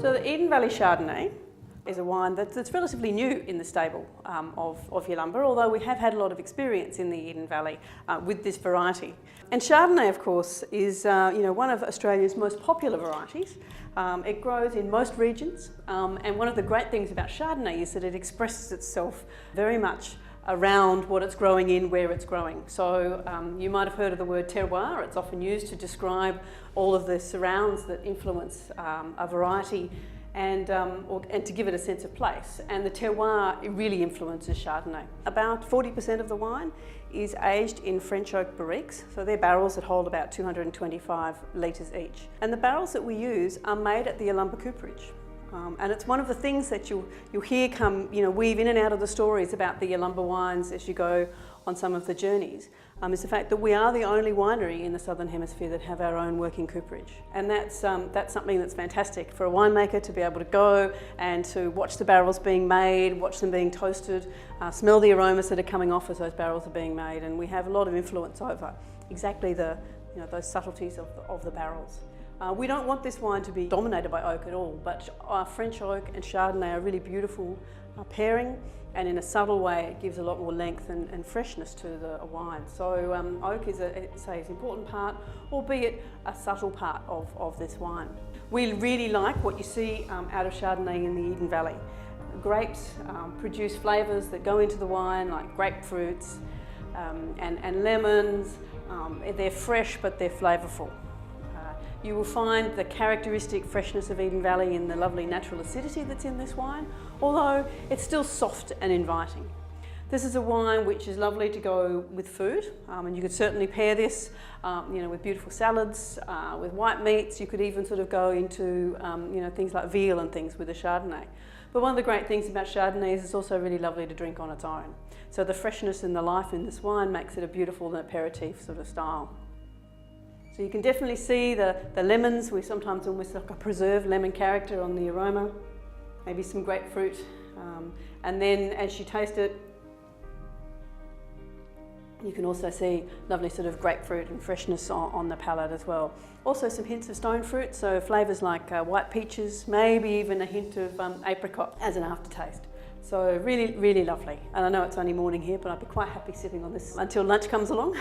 So the Eden Valley Chardonnay is a wine that's relatively new in the stable of Yalumba, although we have had a lot of experience in the Eden Valley with this variety. And Chardonnay, of course, is one of Australia's most popular varieties. It grows in most regions, and one of the great things about Chardonnay is that it expresses itself very much around what it's growing in, where it's growing. So you might have heard of the word terroir. It's often used to describe all of the surrounds that influence a variety and to give it a sense of place. And the terroir, it really influences Chardonnay. About 40% of the wine is aged in French oak barriques. So they're barrels that hold about 225 litres each. And the barrels that we use are made at the Yalumba cooperage. And it's one of the things that you'll hear weave in and out of the stories about the Yalumba wines as you go on some of the journeys, is the fact that we are the only winery in the Southern Hemisphere that have our own working cooperage. And that's something that's fantastic for a winemaker to be able to go and to watch the barrels being made, watch them being toasted, smell the aromas that are coming off as those barrels are being made. And we have a lot of influence over exactly those subtleties of the barrels. We don't want this wine to be dominated by oak at all, but French oak and Chardonnay are really beautiful pairing, and in a subtle way it gives a lot more length and freshness to the wine. So oak is an important part, albeit a subtle part of this wine. We really like what you see out of Chardonnay in the Eden Valley. Grapes produce flavours that go into the wine, like grapefruits and lemons. They're fresh, but they're flavourful. You will find the characteristic freshness of Eden Valley in the lovely natural acidity that's in this wine, although it's still soft and inviting. This is a wine which is lovely to go with food, and you could certainly pair this with beautiful salads, with white meats. You could even sort of go into things like veal and things with a Chardonnay. But one of the great things about Chardonnay is it's also really lovely to drink on its own. So the freshness and the life in this wine makes it a beautiful aperitif sort of style. So you can definitely see the lemons. We sometimes almost like a preserved lemon character on the aroma, maybe some grapefruit. And then as you taste it, you can also see lovely sort of grapefruit and freshness on the palate as well. Also some hints of stone fruit, so flavours like white peaches, maybe even a hint of apricot as an aftertaste. So really, really lovely. And I know it's only morning here, but I'd be quite happy sipping on this until lunch comes along.